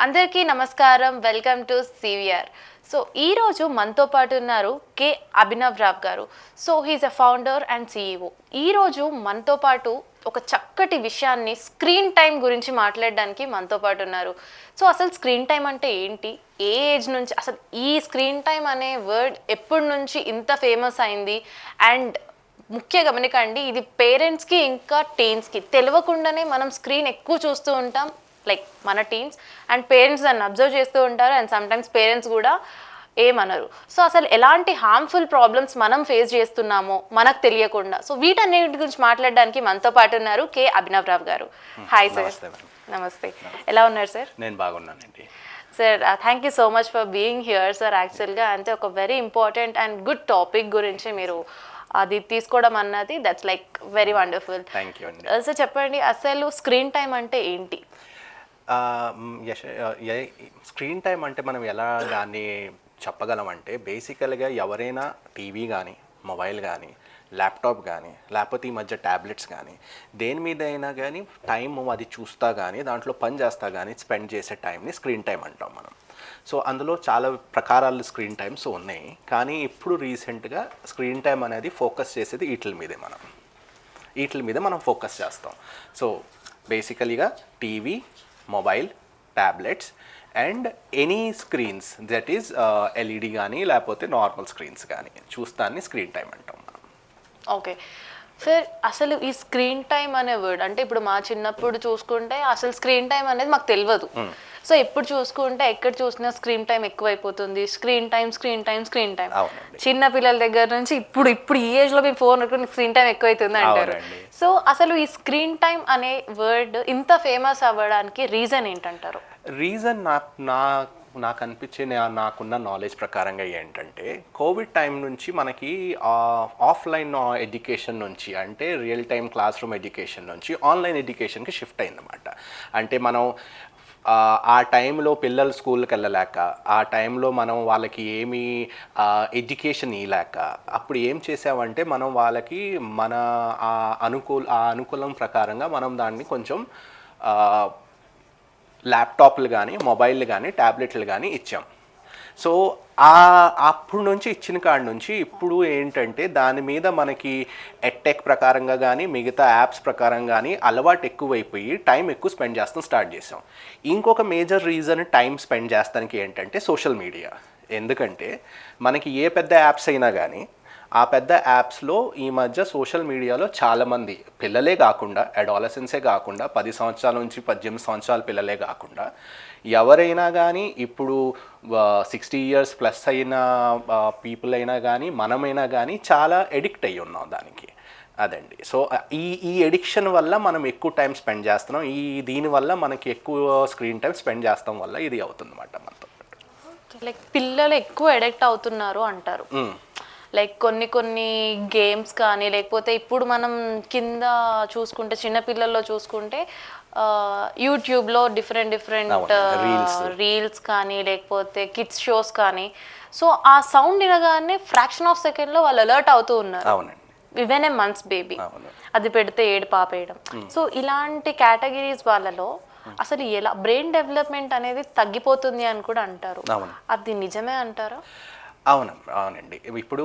అందరికీ నమస్కారం. Welcome to CVR. So ఈరోజు మనతో పాటు ఉన్నారు కే అభినవ్ రావ్ గారు. So he is a founder and CEO. ఈరోజు మనతో పాటు ఒక చక్కటి విషయాన్ని స్క్రీన్ టైం గురించి మాట్లాడడానికి మనతో పాటు ఉన్నారు. సో అసలు స్క్రీన్ టైం అంటే ఏంటి, ఏ ఏజ్ నుంచి అసలు ఈ స్క్రీన్ టైం అనే వర్డ్ ఎప్పటి నుంచి ఇంత ఫేమస్ అయింది, అండ్ ముఖ్య గమనికండి, ఇది పేరెంట్స్కి ఇంకా టీన్స్కి తెలియకుండానే మనం స్క్రీన్ ఎక్కువ చూస్తూ ఉంటాం. లైక్ మన టీన్స్ అండ్ పేరెంట్స్ దాన్ని అబ్జర్వ్ చేస్తూ ఉంటారు, అండ్ సమ్టైమ్స్ పేరెంట్స్ కూడా ఏమనరు. సో అసలు ఎలాంటి హార్మ్ఫుల్ ప్రాబ్లమ్స్ మనం ఫేస్ చేస్తున్నామో మనకు తెలియకుండా, సో వీటన్నిటి గురించి మాట్లాడడానికి మనతో పాటు ఉన్నారు కే అభినవ్ రావ్ గారు. Hi sir. నమస్తే. ఎలా ఉన్నారు సార్? నేను బాగున్నానండి sir. Thank you so much for being here sir. యాక్చువల్గా అంటే ఒక very important and good topic గురించి మీరు అది తీసుకోవడం అన్నది that's like very wonderful. Thank you అండి. సార్ చెప్పండి, అసలు స్క్రీన్ టైం అంటే ఏంటి? స్క్రీన్ టైం అంటే మనం ఎలా దాన్ని చెప్పగలమంటే, బేసికల్గా ఎవరైనా టీవీ కానీ, మొబైల్ కానీ, ల్యాప్టాప్ కానీ, లేకపోతే ఈ మధ్య ట్యాబ్లెట్స్ కానీ, దేని మీద అయినా కానీ టైం అది చూస్తా కానీ, దాంట్లో పని చేస్తా కానీ స్పెండ్ చేసే టైంని స్క్రీన్ టైం అంటాం మనం. సో అందులో చాలా ప్రకారాలు స్క్రీన్ టైమ్స్ ఉన్నాయి, కానీ ఇప్పుడు రీసెంట్గా స్క్రీన్ టైం అనేది ఫోకస్ చేసేది వీటి మీద మనం ఫోకస్ చేస్తాం. సో బేసికలీగా TV, mobile, tablets and any screens that is LED కానీ లేకపోతే నార్మల్ స్క్రీన్స్ కానీ చూస్తాన్ని స్క్రీన్ టైం అంటాం మనం. ఓకే సార్, అసలు ఈ స్క్రీన్ టైం అనే వర్డ్ అంటే ఇప్పుడు మా చిన్నప్పుడు చూసుకుంటే అసలు స్క్రీన్ టైం అనేది మాకు తెలియదు. సో ఇప్పుడు చూసుకుంటే ఎక్కడ చూసినా స్క్రీన్ టైం ఎక్కువైపోతుంది. స్క్రీన్ టైం చిన్న పిల్లల దగ్గర నుంచి ఇప్పుడు ఈ ఏజ్ లో మేము ఫోన్ స్క్రీన్ టైం ఎక్కువైతుంది అంటారు. సో అసలు ఈ స్క్రీన్ టైం అనే వర్డ్ ఇంత ఫేమస్ అవ్వడానికి రీజన్ ఏంటంటారు? రీజన్ నాకు అనిపించే నాకున్న నాలెడ్జ్ ప్రకారంగా ఏంటంటే, కోవిడ్ టైం నుంచి మనకి ఆఫ్లైన్ ఎడ్యుకేషన్ నుంచి, అంటే real time class room education నుంచి ఆన్లైన్ ఎడ్యుకేషన్కి షిఫ్ట్ అయిందన్నమాట. అంటే మనం ఆ టైంలో పిల్లలు స్కూల్కి వెళ్ళలేక, ఆ టైంలో మనం వాళ్ళకి ఏమీ ఎడ్యుకేషన్ ఇవ్వలేక, అప్పుడు ఏం చేసామంటే మనం వాళ్ళకి మన అనుకూలం ప్రకారంగా మనం దాన్ని కొంచెం ల్యాప్టాప్లు కానీ, మొబైల్ కానీ, ట్యాబ్లెట్లు కానీ ఇచ్చాం. సో అప్పుడు నుంచి ఇచ్చిన కాడి నుంచి ఇప్పుడు ఏంటంటే దాని మీద మనకి ఎట్టెక్ ప్రకారంగా కానీ, మిగతా యాప్స్ ప్రకారం కానీ అలవాటు ఎక్కువైపోయి టైం ఎక్కువ స్పెండ్ చేస్తాం స్టార్ట్ చేసాం. ఇంకొక మేజర్ రీజన్ టైం స్పెండ్ చేస్తానికి ఏంటంటే సోషల్ మీడియా. ఎందుకంటే మనకి ఏ పెద్ద యాప్స్ అయినా కానీ, ఆ పెద్ద యాప్స్లో ఈ మధ్య సోషల్ మీడియాలో చాలామంది పిల్లలే కాకుండా, అడాలసెన్సే కాకుండా, 10 సంవత్సరాల నుంచి 18 సంవత్సరాల పిల్లలే కాకుండా ఎవరైనా కానీ, ఇప్పుడు 60 years ప్లస్ అయిన పీపుల్ అయినా కానీ, మనమైనా కానీ చాలా ఎడిక్ట్ అయ్యి ఉన్నాం దానికి. అదండి. సో ఈ ఎడిక్షన్ వల్ల మనం ఎక్కువ టైం స్పెండ్ చేస్తున్నాం. దీనివల్ల మనకి ఎక్కువ స్క్రీన్ టైం స్పెండ్ చేస్తాం వల్ల ఇది అవుతుంది అన్నమాట మనతో. లైక్ పిల్లలు ఎక్కువ ఎడిక్ట్ అవుతున్నారు అంటారు. లైక్ కొన్ని గేమ్స్ కానీ, లేకపోతే ఇప్పుడు మనం కింద చూసుకుంటే చిన్నపిల్లల్లో చూసుకుంటే యూట్యూబ్లో డిఫరెంట్ రీల్స్ కానీ, లేకపోతే కిడ్స్ షోస్ కానీ, సో ఆ సౌండ్ వినగానే ఫ్రాక్షన్ ఆఫ్ సెకండ్లో వాళ్ళు అలర్ట్ అవుతూ ఉన్నారు. ఈవెన్ ఏ మంత్స్ బేబీ అది పెడితే పాపేయడం. సో ఇలాంటి కేటగిరీస్ వాళ్ళలో అసలు ఎలా బ్రెయిన్ డెవలప్మెంట్ అనేది తగ్గిపోతుంది అని కూడా అంటారు. అది నిజమే అంటారా? అవునండి. ఇప్పుడు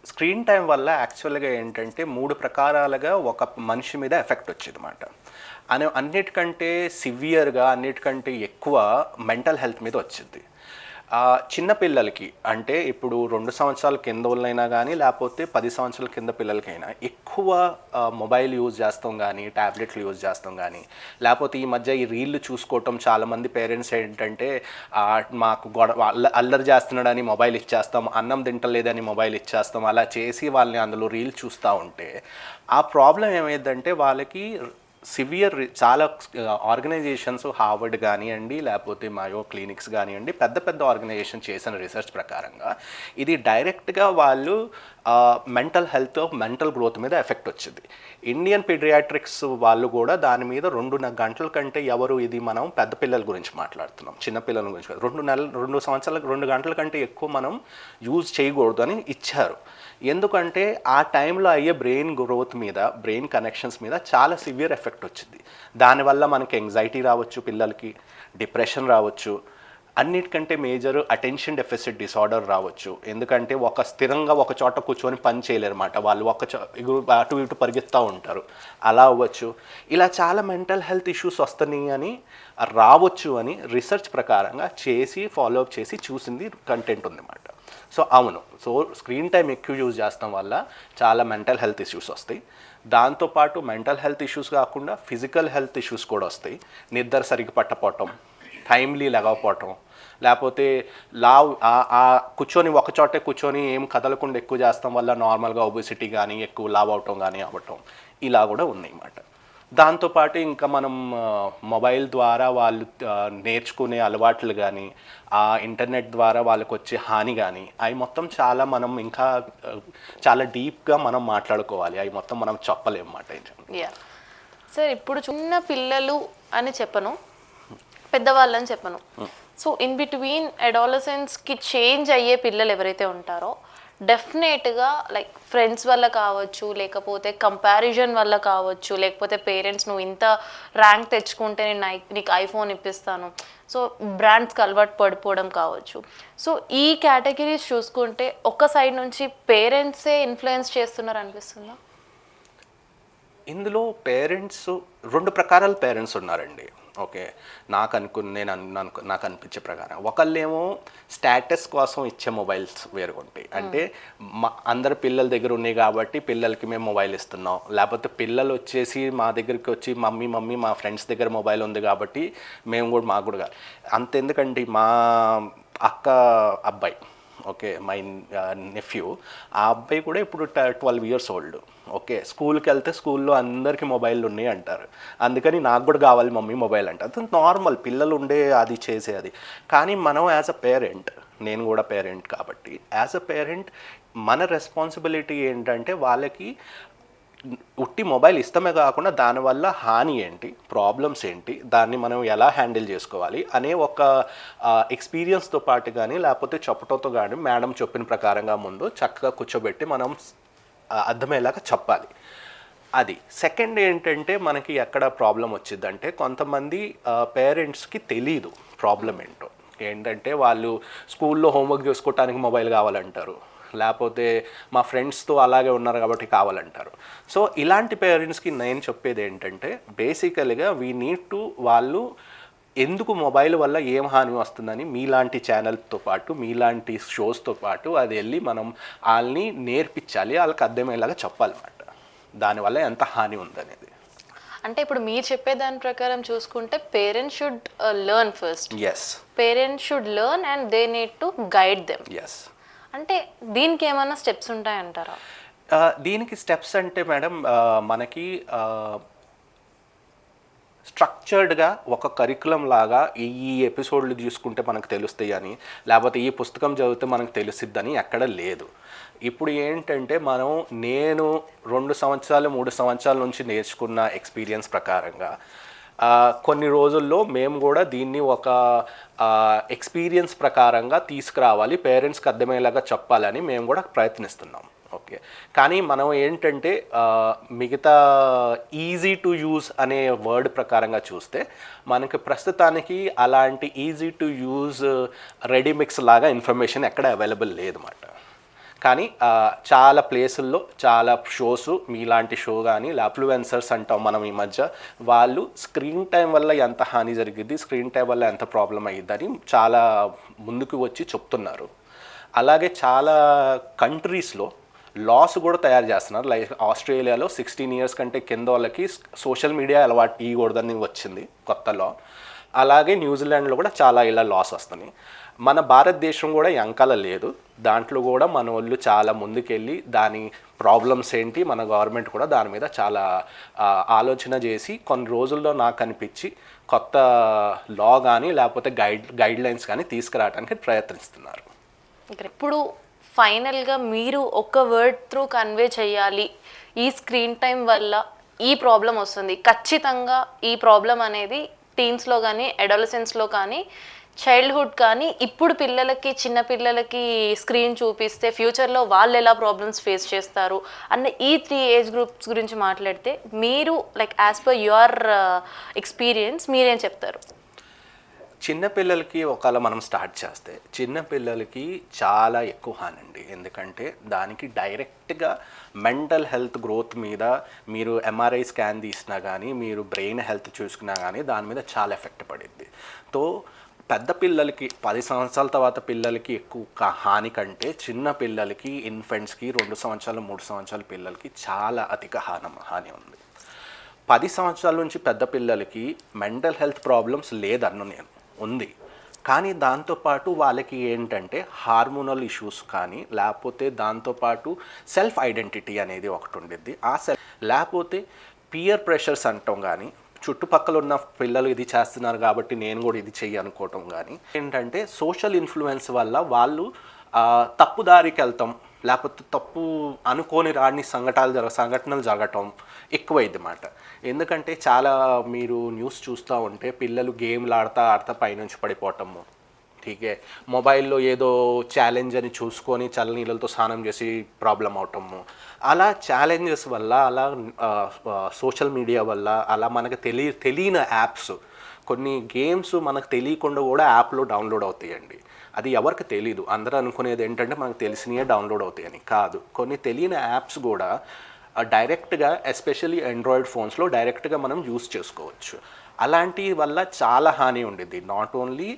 స్క్రీన్ టైం వల్ల యాక్చువల్గా ఏంటంటే 3 ప్రకారాలుగా ఒక మనిషి మీద ఎఫెక్ట్ వచ్చేది అన్నమాట. అన్నిటికంటే సివియర్గా, అన్నిటికంటే ఎక్కువ మెంటల్ హెల్త్ మీద వచ్చింది. చిన్నపిల్లలకి అంటే ఇప్పుడు 2 సంవత్సరాల కింద వాళ్ళైనా కానీ, లేకపోతే 10 సంవత్సరాల కింద పిల్లలకైనా ఎక్కువ మొబైల్ యూజ్ చేస్తాం కానీ, ట్యాబ్లెట్లు యూజ్ చేస్తాం కానీ, లేకపోతే ఈ మధ్య ఈ రీళ్ళు చూసుకోవటం చాలామంది పేరెంట్స్ ఏంటంటే మాకు అల్లరి చేస్తున్నాడని మొబైల్ ఇచ్చేస్తాం, అన్నం తింటలేదని మొబైల్ ఇచ్చేస్తాం, అలా చేసి వాళ్ళని అందులో రీల్ చూస్తూ ఉంటే ఆ ప్రాబ్లం ఏమైందంటే వాళ్ళకి సివియర్ చాలా ఆర్గనైజేషన్స్, హార్వర్డ్ కానివ్వండి, లేకపోతే మాయో క్లినిక్స్ కానివ్వండి, పెద్ద ఆర్గనైజేషన్ చేసిన రీసెర్చ్ ప్రకారంగా ఇది డైరెక్ట్గా వాళ్ళు మెంటల్ గ్రోత్ మీద ఎఫెక్ట్ వచ్చింది. ఇండియన్ పీడియాట్రిక్స్ వాళ్ళు కూడా దాని మీద 2 గంటల కంటే ఎవరు, ఇది మనం పెద్ద పిల్లల గురించి మాట్లాడుతున్నాం, చిన్న పిల్లల గురించి కాదు, 2 సంవత్సరాలకు 2 గంటల కంటే ఎక్కువ మనం యూజ్ చేయకూడదు అని ఇచ్చారు. ఎందుకంటే ఆ టైంలో అయ్యే బ్రెయిన్ గ్రోత్ మీద, బ్రెయిన్ కనెక్షన్స్ మీద చాలా సివియర్ ఎఫెక్ట్ వచ్చింది. దానివల్ల మనకి ఎంగ్జైటీ రావచ్చు, పిల్లలకి డిప్రెషన్ రావచ్చు, అన్నిటికంటే మేజర్ అటెన్షన్ డెఫిసిట్ డిసార్డర్ రావచ్చు. ఎందుకంటే స్థిరంగా ఒక చోట కూర్చొని పని చేయలేరు అన్నమాట, వాళ్ళు అటు ఇటు పరిగెత్తుతూ ఉంటారు, అలా అవ్వచ్చు. ఇలా చాలా మెంటల్ హెల్త్ ఇష్యూస్ వస్తున్నాయి అని రావచ్చు అని రీసెర్చ్ ప్రకారంగా చేసి ఫాలోఅప్ చేసి చూసింది కంటెంట్ ఉందన్నమాట. సో అవును, సో స్క్రీన్ టైం ఎక్కువ యూజ్ చేస్తాం వల్ల చాలా మెంటల్ హెల్త్ ఇష్యూస్ వస్తాయి. దాంతోపాటు మెంటల్ హెల్త్ ఇష్యూస్ కాకుండా ఫిజికల్ హెల్త్ ఇష్యూస్ కూడా వస్తాయి. నిద్ర సరిగ్గా పట్టపోవటం, టైమ్లీ లేకపోవటం, లేకపోతే కూర్చొని ఒకచోటే కూర్చొని ఏం కదలకుండా ఎక్కువ చేస్తాం వల్ల నార్మల్గా ఒబెసిటీ కానీ, ఎక్కువ లావ్ అవటం కానీ అవ్వటం, ఇలా కూడా ఉన్నాయి అన్నమాట. దాంతోపాటు ఇంకా మనం మొబైల్ ద్వారా వాళ్ళు నేర్చుకునే అలవాట్లు కానీ, ఆ ఇంటర్నెట్ ద్వారా వాళ్ళకి వచ్చే హాని కానీ, అవి మొత్తం చాలా మనం ఇంకా చాలా డీప్గా మనం మాట్లాడుకోవాలి. అవి మొత్తం మనం చెప్పలేము అన్నమాట. సార్, ఇప్పుడు చిన్న పిల్లలు అని చెప్పను, పెద్దవాళ్ళని చెప్పను, సో ఇన్ బిట్వీన్ అడాలసెన్స్కి చేంజ్ అయ్యే పిల్లలు ఎవరైతే ఉంటారో డెఫినెట్గా లైక్ ఫ్రెండ్స్ వల్ల కావచ్చు, లేకపోతే కంపారిజన్ వల్ల కావచ్చు, లేకపోతే పేరెంట్స్ నువ్వు ఇంత ర్యాంక్ తెచ్చుకుంటే నేను నీకు ఐఫోన్ ఇప్పిస్తాను, సో బ్రాండ్స్కి అలవాటు పడిపోవడం కావచ్చు. సో ఈ కేటగిరీస్ చూసుకుంటే ఒక సైడ్ నుంచి పేరెంట్సే ఇన్ఫ్లుయెన్స్ చేస్తున్నారు అనిపిస్తుందా? ఇందులో పేరెంట్స్ 2 ప్రకారాల పేరెంట్స్ ఉన్నారండి. ఓకే, నాకు అనిపించే ప్రకారం ఒకళ్ళేమో స్టేటస్ కోసం ఇచ్చే మొబైల్స్ వేరుగా ఉంటాయి. అంటే అందరు పిల్లల దగ్గర ఉన్నాయి కాబట్టి పిల్లలకి మేము మొబైల్ ఇస్తున్నాం, లేకపోతే పిల్లలు వచ్చేసి మా దగ్గరికి వచ్చి మమ్మీ మా ఫ్రెండ్స్ దగ్గర మొబైల్ ఉంది కాబట్టి మాకు కూడా అంతెందుకండి, మా అక్క అబ్బాయి, ఓకే, మై నెఫ్యూ, ఆ అబ్బాయి కూడా ఇప్పుడు 12 years old. ఓకే, స్కూల్కి వెళ్తే స్కూల్లో అందరికీ మొబైల్ ఉన్నాయి అంటారు, అందుకని నాకు కూడా కావాలి మమ్మీ మొబైల్ అంటారు. అది నార్మల్, పిల్లలు ఉండే అది చేసేది. కానీ మనం యాజ్ అ పేరెంట్, నేను కూడా పేరెంట్ కాబట్టి యాజ్ అ పేరెంట్ మన రెస్పాన్సిబిలిటీ ఏంటంటే వాళ్ళకి ఉట్టి మొబైల్ ఇష్టమే కాకుండా దానివల్ల హాని ఏంటి, ప్రాబ్లమ్స్ ఏంటి, దాన్ని మనం ఎలా హ్యాండిల్ చేసుకోవాలి అనే ఒక ఎక్స్పీరియన్స్తో పాటు కానీ, లేకపోతే చెప్పటంతో కానీ మేడం చెప్పిన ప్రకారంగా ముందు చక్కగా కూర్చోబెట్టి మనం అర్థమయ్యేలాగా చెప్పాలి. అది. సెకండ్ ఏంటంటే మనకి ఎక్కడ ప్రాబ్లం వచ్చిందంటే కొంతమంది పేరెంట్స్కి తెలీదు ప్రాబ్లం ఏంటంటే వాళ్ళు స్కూల్లో హోంవర్క్ చేసుకోవటానికి మొబైల్ కావాలంటారు, లేకపోతే మా ఫ్రెండ్స్తో అలాగే ఉన్నారు కాబట్టి కావాలంటారు. సో ఇలాంటి పేరెంట్స్కి నేను చెప్పేది ఏంటంటే బేసికల్గా వీ నీడ్ టు, వాళ్ళు ఎందుకు మొబైల్ వల్ల ఏం హాని వస్తుందని మీలాంటి ఛానల్తో పాటు, మీలాంటి షోస్తో పాటు అది వెళ్ళి మనం వాళ్ళని నేర్పించాలి, వాళ్ళకి అర్థమయ్యేలాగా చెప్పాలన్నమాట దానివల్ల ఎంత హాని ఉందనేది. అంటే ఇప్పుడు మీరు చెప్పే దాని ప్రకారం చూసుకుంటే parents should learn first. Yes, parents should learn and they need to guide them. Yes. అంటే దీనికి ఏమైనా స్టెప్స్ ఉంటాయంటారా? దీనికి స్టెప్స్ అంటే మేడం మనకి స్ట్రక్చర్డ్గా ఒక కరికులం లాగా ఈ ఎపిసోడ్లు చూసుకుంటే మనకు తెలుస్తాయి అని, లేకపోతే ఈ పుస్తకం చదివితే మనకు తెలుసిద్దని ఎక్కడ లేదు. ఇప్పుడు ఏంటంటే నేను 2 సంవత్సరాలు 3 సంవత్సరాల నుంచి నేర్చుకున్న ఎక్స్పీరియన్స్ ప్రకారంగా కొన్ని రోజుల్లో మేము కూడా దీన్ని ఒక ఎక్స్పీరియన్స్ ప్రకారంగా తీసుకురావాలి, పేరెంట్స్కి అర్థమయ్యేలాగా చెప్పాలని మేము కూడా ప్రయత్నిస్తున్నాం. ఓకే, కానీ మనం ఏంటంటే మిగతా ఈజీ టు యూజ్ అనే వర్డ్ ప్రకారంగా చూస్తే మనకి ప్రస్తుతానికి అలాంటి ఈజీ టు యూజ్ రెడీమిక్స్ లాగా ఇన్ఫర్మేషన్ ఎక్కడ అవైలబుల్ లేదన్నమాట. కానీ చాలా ప్లేసుల్లో చాలా షోస్, మీలాంటి షో కానీ ఇన్ఫ్లుయెన్సర్స్ అంటాం మనం ఈ మధ్య, వాళ్ళు స్క్రీన్ టైం వల్ల ఎంత హాని జరిగిద్ది, స్క్రీన్ టైం వల్ల ఎంత ప్రాబ్లం అయ్యిద్దని చాలా ముందుకు వచ్చి చెప్తున్నారు. అలాగే చాలా కంట్రీస్లో లాస్ కూడా తయారు చేస్తున్నారు. లైక్ ఆస్ట్రేలియాలో 16 years కంటే కింద వాళ్ళకి సోషల్ మీడియా అలవాటు ఇవ్వకూడదని వచ్చింది కొత్త లా. అలాగే న్యూజిలాండ్లో కూడా చాలా ఇలా లాస్ వస్తున్నాయి. మన భారతదేశం కూడా వెనకాల లేదు, దాంట్లో కూడా మన వాళ్ళు చాలా ముందుకెళ్ళి దాని ప్రాబ్లమ్స్ ఏంటి, మన గవర్నమెంట్ కూడా దాని మీద చాలా ఆలోచన చేసి కొన్ని రోజుల్లో నాకు అనిపించి కొత్త లా కానీ లేకపోతే గైడ్ లైన్స్ కానీ తీసుకురావడానికి ప్రయత్నిస్తున్నారు. ఇప్పుడు ఫైనల్గా మీరు ఒక వర్డ్ త్రూ కన్వే చేయాలి, ఈ స్క్రీన్ టైం వల్ల ఈ ప్రాబ్లం వస్తుంది, ఖచ్చితంగా ఈ ప్రాబ్లం అనేది టీన్స్లో కానీ అడాలసెన్స్లో కానీ చైల్డ్హుడ్ కానీ ఇప్పుడు పిల్లలకి చిన్న పిల్లలకి స్క్రీన్ చూపిస్తే ఫ్యూచర్లో వాళ్ళు ఎలా ప్రాబ్లమ్స్ ఫేస్ చేస్తారు అన్న ఈ 3 ఏజ్ గ్రూప్స్ గురించి మాట్లాడితే మీరు like as per your experience మీరేం చెప్తారు? చిన్నపిల్లలకి ఒకవేళ మనం స్టార్ట్ చేస్తే చిన్నపిల్లలకి చాలా ఎక్కువ హానండి. ఎందుకంటే దానికి డైరెక్ట్గా మెంటల్ హెల్త్ గ్రోత్ మీద మీరు ఎంఆర్ఐ స్కాన్ తీసినా కానీ మీరు బ్రెయిన్ హెల్త్ చూసుకున్నా కానీ దాని మీద చాలా ఎఫెక్ట్ పడిద్ది. తో పెద్ద పిల్లలకి 10 సంవత్సరాల తర్వాత పిల్లలకి ఎక్కువ హాని కంటే చిన్న పిల్లలకి ఇన్ఫెంట్స్కి 2 సంవత్సరాలు 3 సంవత్సరాల పిల్లలకి చాలా అధిక హాని ఉంది. 10 సంవత్సరాల నుంచి పెద్ద పిల్లలకి మెంటల్ హెల్త్ ప్రాబ్లమ్స్ లేదన్ను నేను ఉంది, కానీ దాంతోపాటు వాళ్ళకి ఏంటంటే హార్మోనల్ ఇష్యూస్ కానీ లేకపోతే దాంతోపాటు సెల్ఫ్ ఐడెంటిటీ అనేది ఒకటి ఉండిద్ది. లేకపోతే పియర్ ప్రెషర్స్ అంటాం కానీ చుట్టుపక్కల ఉన్న పిల్లలు ఇది చేస్తున్నారు కాబట్టి నేను కూడా ఇది చెయ్యి అనుకోవటం కానీ ఏంటంటే సోషల్ ఇన్ఫ్లుయెన్స్ వల్ల వాళ్ళు తప్పుదారికి వెళ్తాం, లేకపోతే తప్పు అనుకోని రాని సంఘటనలు జరగటం ఎక్కువైంది మాట. ఎందుకంటే చాలా మీరు న్యూస్ చూస్తూ ఉంటే పిల్లలు గేమ్లు ఆడతా పైనుంచి పడిపోవటము, ఠీకే మొబైల్లో ఏదో ఛాలెంజ్ అని చూసుకొని చల్లనీళ్ళతో స్నానం చేసి ప్రాబ్లం అవటము, అలా ఛాలెంజెస్ వల్ల అలా సోషల్ మీడియా వల్ల అలా మనకు తెలియని యాప్స్ కొన్ని గేమ్స్ మనకు తెలియకుండా కూడా యాప్లో డౌన్లోడ్ అవుతాయండి. అది ఎవరికి తెలీదు. అందరూ అనుకునేది ఏంటంటే మనకు తెలిసినవే డౌన్లోడ్ అవుతాయని. కాదు, కొన్ని తెలియని యాప్స్ కూడా డైరెక్ట్గా ఎస్పెషల్లీ ఆండ్రాయిడ్ ఫోన్స్లో డైరెక్ట్గా మనం యూస్ చేసుకోవచ్చు. అలాంటి వల్ల చాలా హాని ఉండిద్ది. నాట్ ఓన్లీ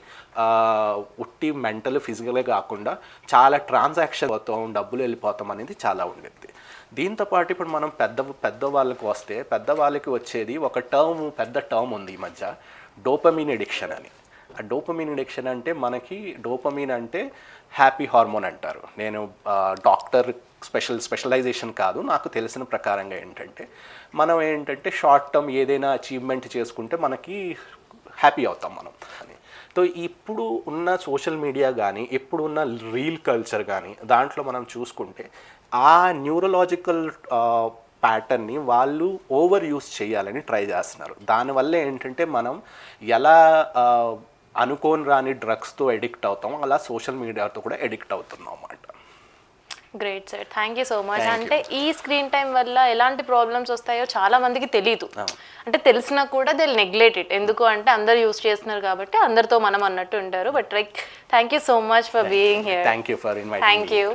ఉట్టి మెంటల్ ఫిజికలే కాకుండా చాలా ట్రాన్సాక్షన్ అవుతాం, డబ్బులు వెళ్ళిపోతాం అనేది చాలా ఉండిద్ది. దీంతోపాటు ఇప్పుడు మనం పెద్దవాళ్ళకి వస్తే పెద్దవాళ్ళకి వచ్చేది ఒక పెద్ద టర్మ్ ఉంది ఈ మధ్య, డోపమిన్ ఎడిక్షన్ అని. ఆ డోపమిన్ ఎడిక్షన్ అంటే మనకి డోపమిన్ అంటే హ్యాపీ హార్మోన్ అంటారు. నేను డాక్టర్ స్పెషలైజేషన్ కాదు, నాకు తెలిసిన ప్రకారంగా ఏంటంటే మనం ఏంటంటే షార్ట్ టర్మ్ ఏదైనా అచీవ్మెంట్ చేసుకుంటే మనకి హ్యాపీ అవుతాం మనం అని. సో ఇప్పుడు ఉన్న సోషల్ మీడియా కానీ ఇప్పుడు ఉన్న రీల్ కల్చర్ కానీ దాంట్లో మనం చూసుకుంటే ఆ న్యూరలాజికల్ ప్యాటర్న్ని వాళ్ళు ఓవర్ యూస్ చేయాలని ట్రై చేస్తున్నారు. దానివల్ల ఏంటంటే మనం ఎలా అనుకోని రాని డ్రగ్స్తో ఎడిక్ట్ అవుతాం, అలా సోషల్ మీడియాతో కూడా ఎడిక్ట్ అవుతున్నాం అన్నమాట. Great sir, thank you so much. అంటే ఈ స్క్రీన్ టైం వల్ల ఎలాంటి ప్రాబ్లమ్స్ వస్తాయో చాలా మందికి తెలియదు. అంటే తెలిసినా కూడా దే నెగ్లెక్ట్ ఇట్. ఎందుకు అంటే అందరు యూస్ చేస్తున్నారు కాబట్టి అందరితో మనం అన్నట్టు ఉంటారు. But like thank you so much for being here. Thank you for inviting. Thank you.